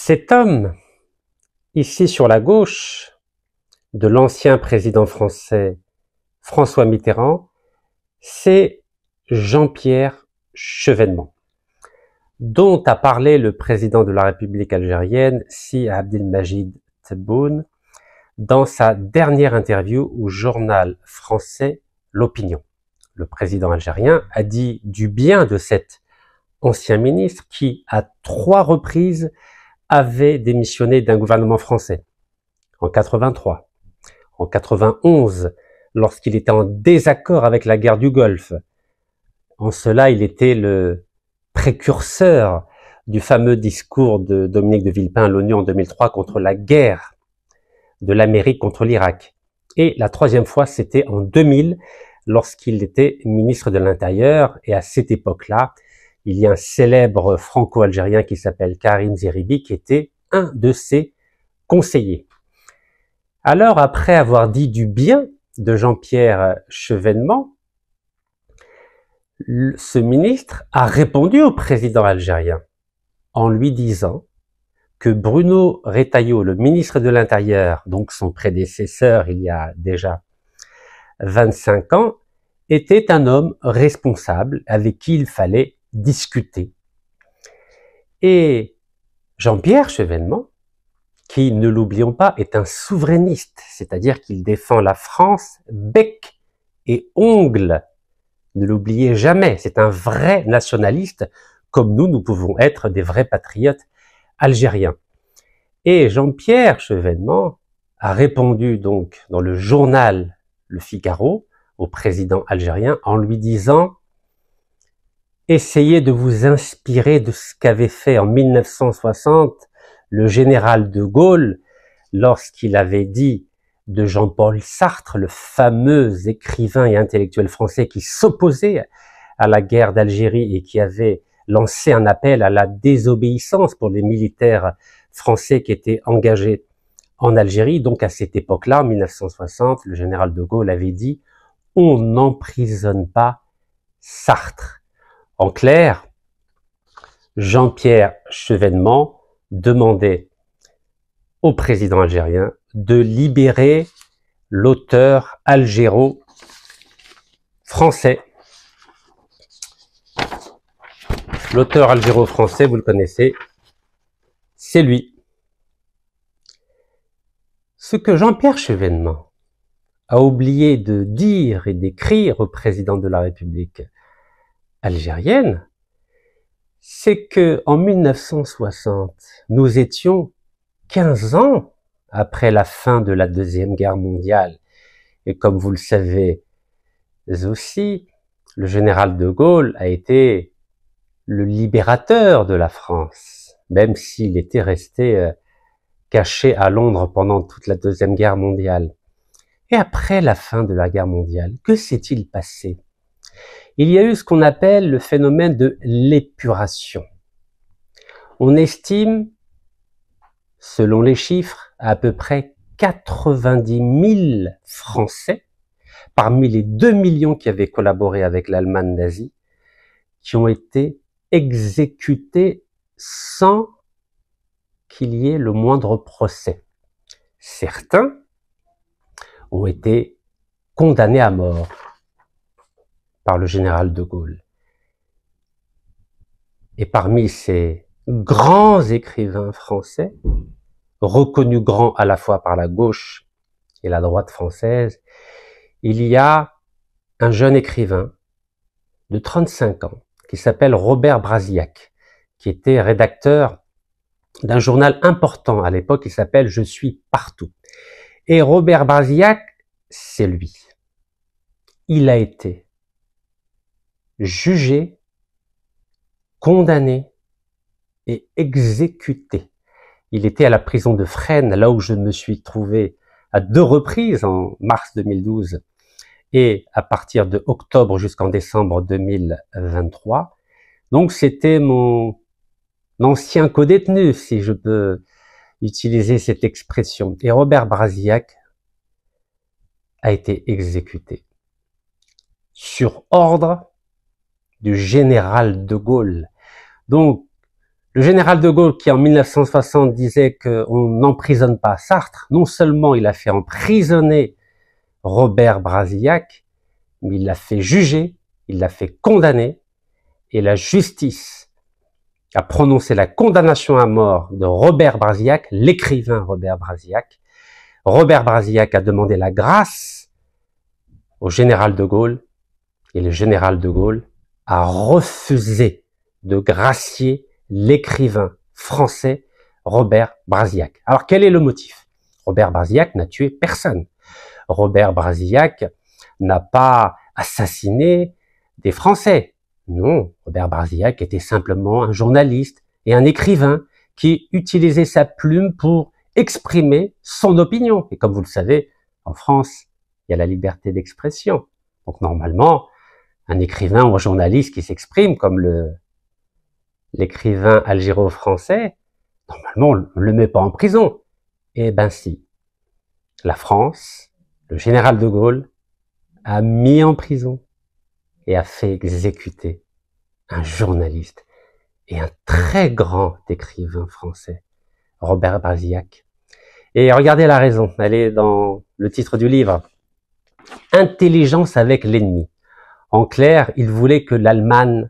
Cet homme, ici sur la gauche, de l'ancien président français François Mitterrand, c'est Jean-Pierre Chevènement, dont a parlé le président de la République algérienne, Si Abdelmajid Tebboune, dans sa dernière interview au journal français L'Opinion. Le président algérien a dit du bien de cet ancien ministre qui, à 3 reprises, avait démissionné d'un gouvernement français. En 83, en 91, lorsqu'il était en désaccord avec la guerre du Golfe. En cela, il était le précurseur du fameux discours de Dominique de Villepin à l'ONU en 2003 contre la guerre de l'Amérique contre l'Irak. Et la 3e fois, c'était en 2000, lorsqu'il était ministre de l'Intérieur. Et à cette époque-là, il y a un célèbre franco-algérien qui s'appelle Karim Zeribi, qui était un de ses conseillers. Alors, après avoir dit du bien de Jean-Pierre Chevènement, ce ministre a répondu au président algérien en lui disant que Bruno Retailleau, le ministre de l'Intérieur, donc son prédécesseur il y a déjà 25 ans, était un homme responsable avec qui il fallait discuter. Et Jean-Pierre Chevènement, qui, ne l'oublions pas, est un souverainiste, c'est-à-dire qu'il défend la France bec et ongle. Ne l'oubliez jamais, c'est un vrai nationaliste, comme nous pouvons être des vrais patriotes algériens. Et Jean-Pierre Chevènement a répondu donc dans le journal Le Figaro au président algérien en lui disant « Essayez de vous inspirer de ce qu'avait fait en 1960 le général de Gaulle lorsqu'il avait dit de Jean-Paul Sartre, le fameux écrivain et intellectuel français qui s'opposait à la guerre d'Algérie et qui avait lancé un appel à la désobéissance pour les militaires français qui étaient engagés en Algérie. Donc à cette époque-là, en 1960, le général de Gaulle avait dit « On n'emprisonne pas Sartre ». En clair, Jean-Pierre Chevènement demandait au président algérien de libérer l'auteur algéro-français. L'auteur algéro-français, vous le connaissez, c'est lui. Ce que Jean-Pierre Chevènement a oublié de dire et d'écrire au président de la République algérienne, c'est que en 1960, nous étions 15 ans après la fin de la Deuxième Guerre mondiale. Et comme vous le savez aussi, le général de Gaulle a été le libérateur de la France, même s'il était resté caché à Londres pendant toute la Deuxième Guerre mondiale. Et après la fin de la guerre mondiale, que s'est-il passé? Il y a eu ce qu'on appelle le phénomène de l'épuration. On estime, selon les chiffres, à peu près 90 000 Français, parmi les 2 millions qui avaient collaboré avec l'Allemagne nazie, qui ont été exécutés sans qu'il y ait le moindre procès. Certains ont été condamnés à mort par le général de Gaulle. Et parmi ces grands écrivains français, reconnus grands à la fois par la gauche et la droite française, il y a un jeune écrivain de 35 ans qui s'appelle Robert Brasillac, qui était rédacteur d'un journal important à l'époque qui s'appelle Je suis partout. Et Robert Brasillac, c'est lui. Il a été jugé, condamné et exécuté. Il était à la prison de Fresnes, là où je me suis trouvé à 2 reprises en mars 2012 et à partir de octobre jusqu'en décembre 2023. Donc c'était mon ancien codétenu, si je peux utiliser cette expression. Et Robert Brasillac a été exécuté sur ordre du général de Gaulle. Donc, Le général de Gaulle, qui en 1960 disait qu'on n'emprisonne pas Sartre, non seulement il a fait emprisonner Robert Brasillac, mais il l'a fait juger, il l'a fait condamner, et la justice a prononcé la condamnation à mort de Robert Brasillac, l'écrivain Robert Brasillac. Robert Brasillac a demandé la grâce au général de Gaulle, et le général de Gaulle a refusé de gracier l'écrivain français Robert Brasillac. Alors quel est le motif? Robert Brasillac n'a tué personne. Robert Brasillac n'a pas assassiné des Français. Non, Robert Brasillac était simplement un journaliste et un écrivain qui utilisait sa plume pour exprimer son opinion. Et comme vous le savez, en France, il y a la liberté d'expression. Donc normalement, un écrivain ou un journaliste qui s'exprime comme l'écrivain algéro-français, normalement, on ne le met pas en prison. Eh ben si. La France, le général de Gaulle, a mis en prison et a fait exécuter un journaliste et un très grand écrivain français, Robert Brasillac. Et regardez la raison, elle est dans le titre du livre. Intelligence avec l'ennemi. En clair, il voulait que l'Allemagne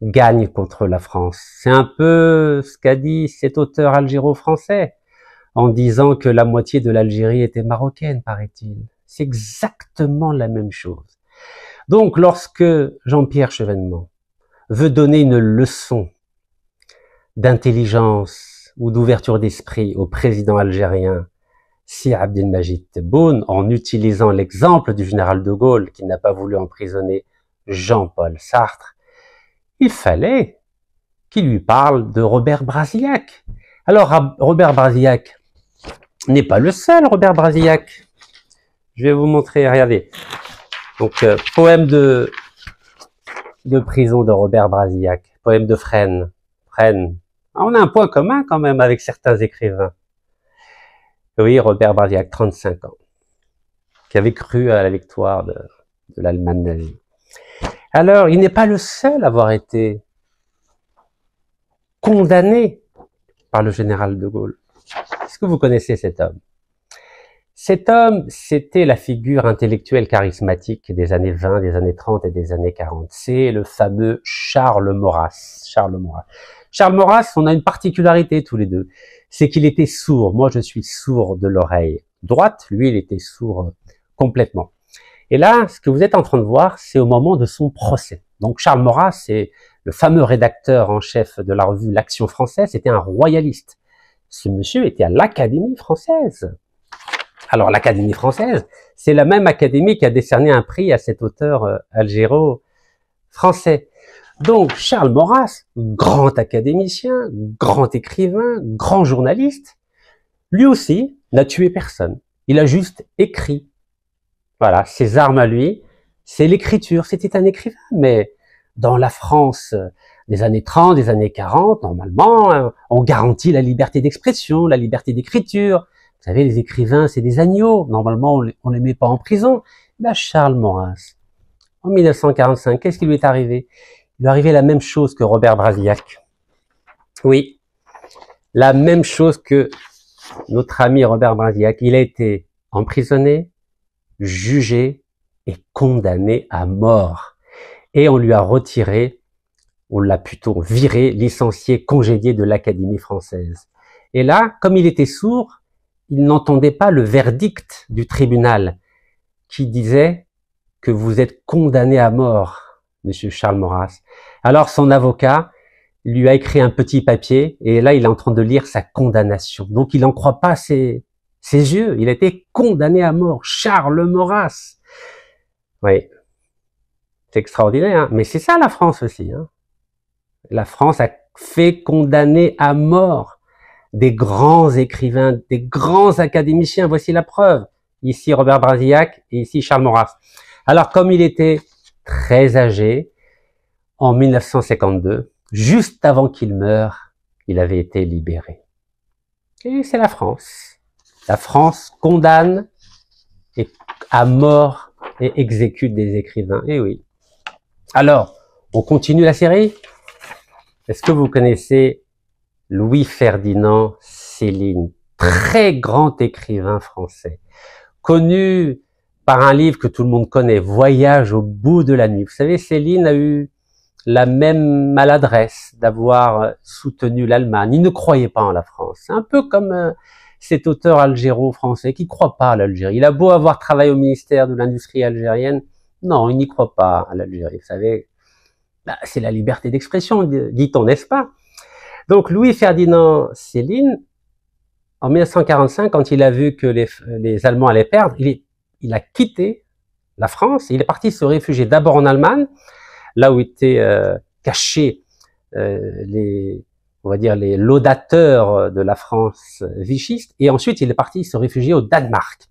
gagne contre la France. C'est un peu ce qu'a dit cet auteur algéro-français en disant que la moitié de l'Algérie était marocaine, paraît-il. C'est exactement la même chose. Donc, lorsque Jean-Pierre Chevènement veut donner une leçon d'intelligence ou d'ouverture d'esprit au président algérien Si Abdelmajid Tebboune, en utilisant l'exemple du général de Gaulle qui n'a pas voulu emprisonner Jean-Paul Sartre, il fallait qu'il lui parle de Robert Brasillac. Alors, Robert Brasillac n'est pas le seul Robert Brasillac. Je vais vous montrer, regardez. Donc, poème de prison de Robert Brasillac, poème de Fresne. Fresne. On a un point commun quand même avec certains écrivains. Oui, Robert Brasillac, 35 ans, qui avait cru à la victoire de l'Allemagne nazie. Alors, il n'est pas le seul à avoir été condamné par le général de Gaulle. Est-ce que vous connaissez cet homme? Cet homme, c'était la figure intellectuelle charismatique des années 20, des années 30 et des années 40. C'est le fameux Charles Maurras. Charles Maurras. Charles Maurras, on a une particularité tous les deux. C'est qu'il était sourd. Moi, je suis sourd de l'oreille droite. Lui, il était sourd complètement. Et là, ce que vous êtes en train de voir, c'est au moment de son procès. Donc, Charles Maurras, c'est le fameux rédacteur en chef de la revue L'Action française. C'était un royaliste. Ce monsieur était à l'Académie française. Alors, l'Académie française, c'est la même académie qui a décerné un prix à cet auteur algéro-français. Donc, Charles Maurras, grand académicien, grand écrivain, grand journaliste, lui aussi n'a tué personne. Il a juste écrit. Voilà, ses armes à lui, c'est l'écriture. C'était un écrivain, mais dans la France des années 30, des années 40, normalement, on garantit la liberté d'expression, la liberté d'écriture. Vous savez, les écrivains, c'est des agneaux. Normalement, on les met pas en prison. Ben, Charles Maurras, en 1945, qu'est-ce qui lui est arrivé? Il lui est arrivé la même chose que Robert Brasillac. Oui, la même chose que notre ami Robert Brasillac. Il a été emprisonné, jugé et condamné à mort. Et on lui a retiré, on l'a plutôt viré, licencié, congédié de l'Académie française. Et là, comme il était sourd, il n'entendait pas le verdict du tribunal qui disait que vous êtes condamné à mort, monsieur Charles Maurras. Alors son avocat lui a écrit un petit papier et là il est en train de lire sa condamnation. Donc il n'en croit pas ses yeux. Il a été condamné à mort. Charles Maurras. Oui. C'est extraordinaire, hein, mais c'est ça la France aussi. Hein. La France a fait condamner à mort des grands écrivains, des grands académiciens. Voici la preuve. Ici Robert Brasillac et ici Charles Maurras. Alors comme il était très âgé, en 1952, juste avant qu'il meure, il avait été libéré. Et c'est la France. La France condamne et à mort et exécute des écrivains. Eh oui. Alors, on continue la série. Est-ce que vous connaissez Louis-Ferdinand Céline, très grand écrivain français, connu par un livre que tout le monde connaît, Voyage au bout de la nuit. Vous savez, Céline a eu la même maladresse d'avoir soutenu l'Allemagne. Il ne croyait pas en la France. C'est un peu comme cet auteur algéro-français qui ne croit pas à l'Algérie. Il a beau avoir travaillé au ministère de l'Industrie algérienne, non, il n'y croit pas à l'Algérie. Vous savez, c'est la liberté d'expression, dit-on, n'est-ce pas? Donc Louis-Ferdinand Céline, en 1945, quand il a vu que les Allemands allaient perdre, il a quitté la France et il est parti se réfugier d'abord en Allemagne, là où étaient cachés on va dire les laudateurs de la France vichiste, et ensuite il est parti se réfugier au Danemark.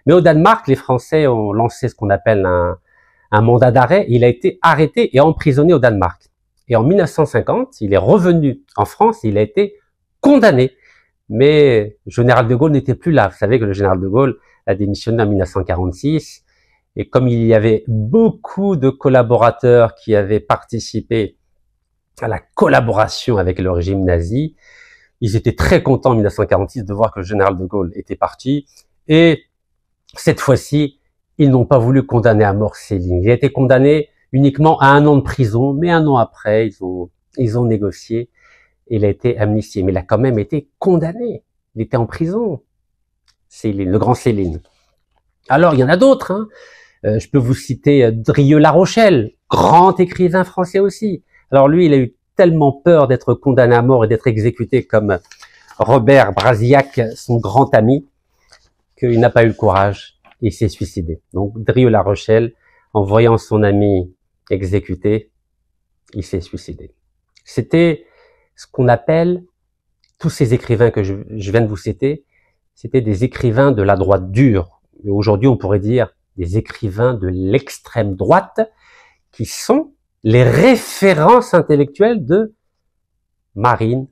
Mais au Danemark, les Français ont lancé ce qu'on appelle un mandat d'arrêt. Il a été arrêté et emprisonné au Danemark. Et en 1950, il est revenu en France et il a été condamné. Mais le général de Gaulle n'était plus là. Vous savez que le général de Gaulle a démissionné en 1946. Et comme il y avait beaucoup de collaborateurs qui avaient participé à la collaboration avec le régime nazi, ils étaient très contents en 1946 de voir que le général de Gaulle était parti. Et cette fois-ci, ils n'ont pas voulu condamner à mort Céline. Il a été condamné uniquement à 1 an de prison, mais 1 an après, ils ont négocié et il a été amnistié. Mais il a quand même été condamné. Il était en prison. Céline, le grand Céline. Alors, il y en a d'autres, hein. Je peux vous citer Drieux-La Rochelle, grand écrivain français aussi. Alors lui, il a eu tellement peur d'être condamné à mort et d'être exécuté comme Robert Brasillac, son grand ami, qu'il n'a pas eu le courage et il s'est suicidé. Donc Drieux-La Rochelle, en voyant son ami exécuté, il s'est suicidé. C'était ce qu'on appelle, tous ces écrivains que je viens de vous citer, c'était des écrivains de la droite dure. Et aujourd'hui, on pourrait dire des écrivains de l'extrême droite qui sont les références intellectuelles de Marine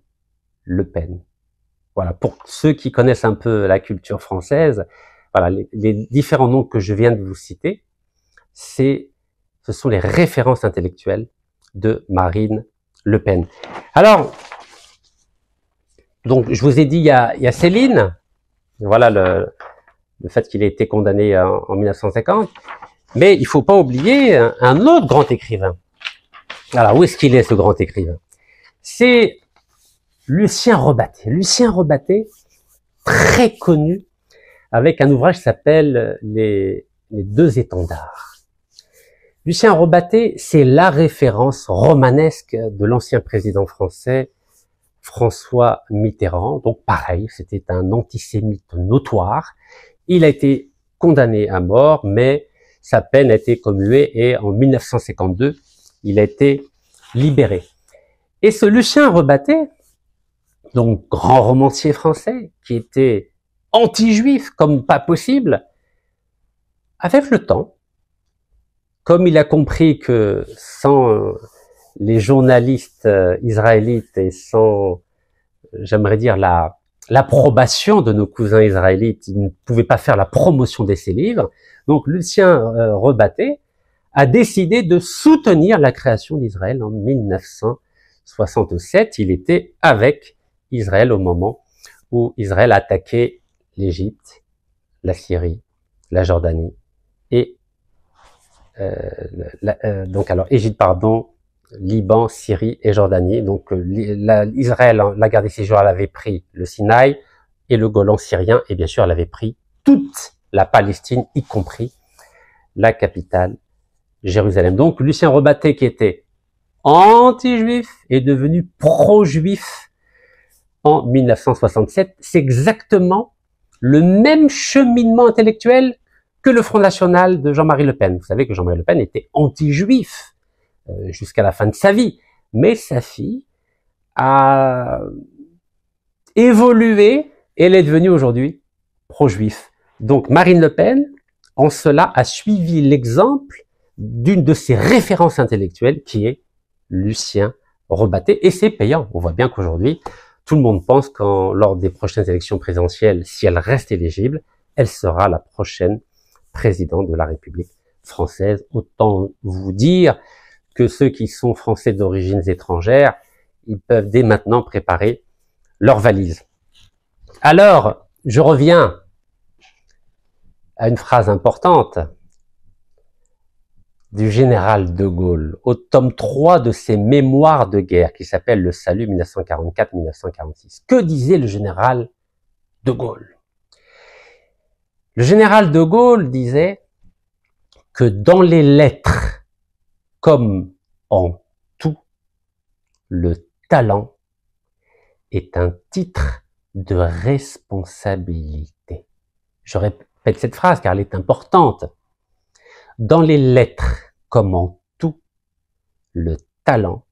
Le Pen. Voilà, pour ceux qui connaissent un peu la culture française, voilà, les différents noms que je viens de vous citer, ce sont les références intellectuelles de Marine Le Pen. Alors, donc je vous ai dit, il y a Céline, voilà le fait qu'il ait été condamné en 1950, mais il faut pas oublier un autre grand écrivain. Alors, où est-ce qu'il est, ce grand écrivain? C'est Lucien Rebatté. Lucien Rebatté, très connu, avec un ouvrage qui s'appelle les 2 étendards. Lucien Rebatté, c'est la référence romanesque de l'ancien président français François Mitterrand. Donc pareil, c'était un antisémite notoire. Il a été condamné à mort, mais sa peine a été commuée et en 1952, il a été libéré. Et ce Lucien Rebatté, donc grand romancier français, qui était anti-juif comme pas possible, avec le temps, comme il a compris que sans les journalistes israélites et sans, j'aimerais dire, l'approbation de nos cousins israélites, il ne pouvait pas faire la promotion de ses livres. Donc Lucien Rebatté a décidé de soutenir la création d'Israël en 1967. Il était avec Israël au moment où Israël a attaqué l'Égypte, la Syrie, la Jordanie et donc alors Égypte, pardon, Liban, Syrie et Jordanie. Donc Israël, la guerre des 6 jours, elle avait pris le Sinaï et le Golan syrien, et bien sûr elle avait pris toute la Palestine, y compris la capitale Jérusalem. Donc Lucien Rebatté, qui était anti-juif, est devenu pro-juif en 1967. C'est exactement le même cheminement intellectuel que le Front National de Jean-Marie Le Pen. Vous savez que Jean-Marie Le Pen était anti-juif jusqu'à la fin de sa vie. Mais sa fille a évolué et elle est devenue aujourd'hui pro-juif. Donc Marine Le Pen, en cela, a suivi l'exemple d'une de ses références intellectuelles qui est Lucien Rebatté. Et c'est payant. On voit bien qu'aujourd'hui, tout le monde pense qu'en lors des prochaines élections présidentielles, si elle reste éligible, elle sera la prochaine présidente de la République française. Autant vous dire que ceux qui sont français d'origines étrangères, ils peuvent dès maintenant préparer leurs valises. Alors, je reviens à une phrase importante du général de Gaulle, au tome 3 de ses mémoires de guerre, qui s'appelle Le Salut 1944-1946. Que disait le général de Gaulle? Le général de Gaulle disait que dans les lettres, comme en tout, le talent est un titre de responsabilité. Je répète cette phrase car elle est importante. Dans les lettres, comme en tout, le talent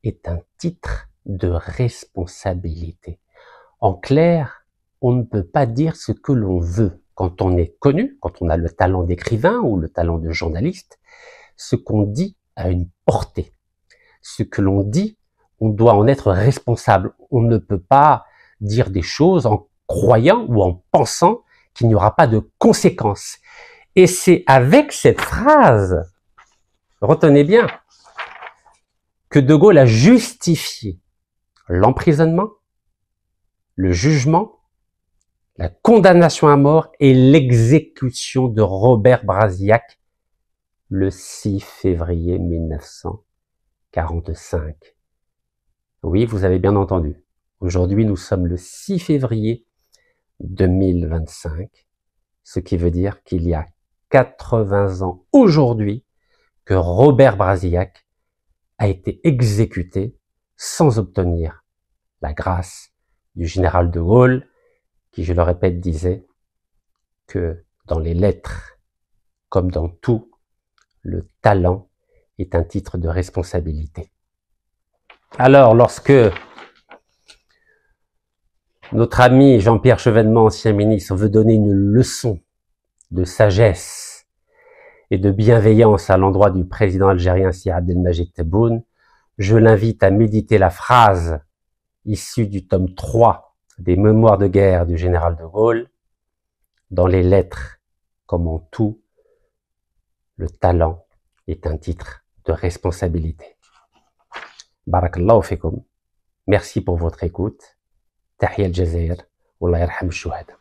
est un titre de responsabilité. En clair, on ne peut pas dire ce que l'on veut. Quand on est connu, quand on a le talent d'écrivain ou le talent de journaliste, ce qu'on dit a une portée. Ce que l'on dit, on doit en être responsable. On ne peut pas dire des choses en croyant ou en pensant qu'il n'y aura pas de conséquences. Et c'est avec cette phrase, retenez bien, que De Gaulle a justifié l'emprisonnement, le jugement, la condamnation à mort et l'exécution de Robert Brasillac le 6 février 1945. Oui, vous avez bien entendu. Aujourd'hui, nous sommes le 6 février 2025, ce qui veut dire qu'il y a 80 ans aujourd'hui que Robert Brasillac a été exécuté sans obtenir la grâce du général de Gaulle, qui, je le répète, disait que dans les lettres, comme dans tout, le talent est un titre de responsabilité. Alors, lorsque notre ami Jean-Pierre Chevènement, ancien ministre, veut donner une leçon de sagesse et de bienveillance à l'endroit du président algérien Sir Abdelmajid Tebboune, je l'invite à méditer la phrase issue du tome 3 des mémoires de guerre du général de Gaulle. Dans les lettres, comme en tout, le talent est un titre de responsabilité. Barakallahu fikum. Merci pour votre écoute. Tahiyya al-Jazair. Wallah yarham al-shuhada.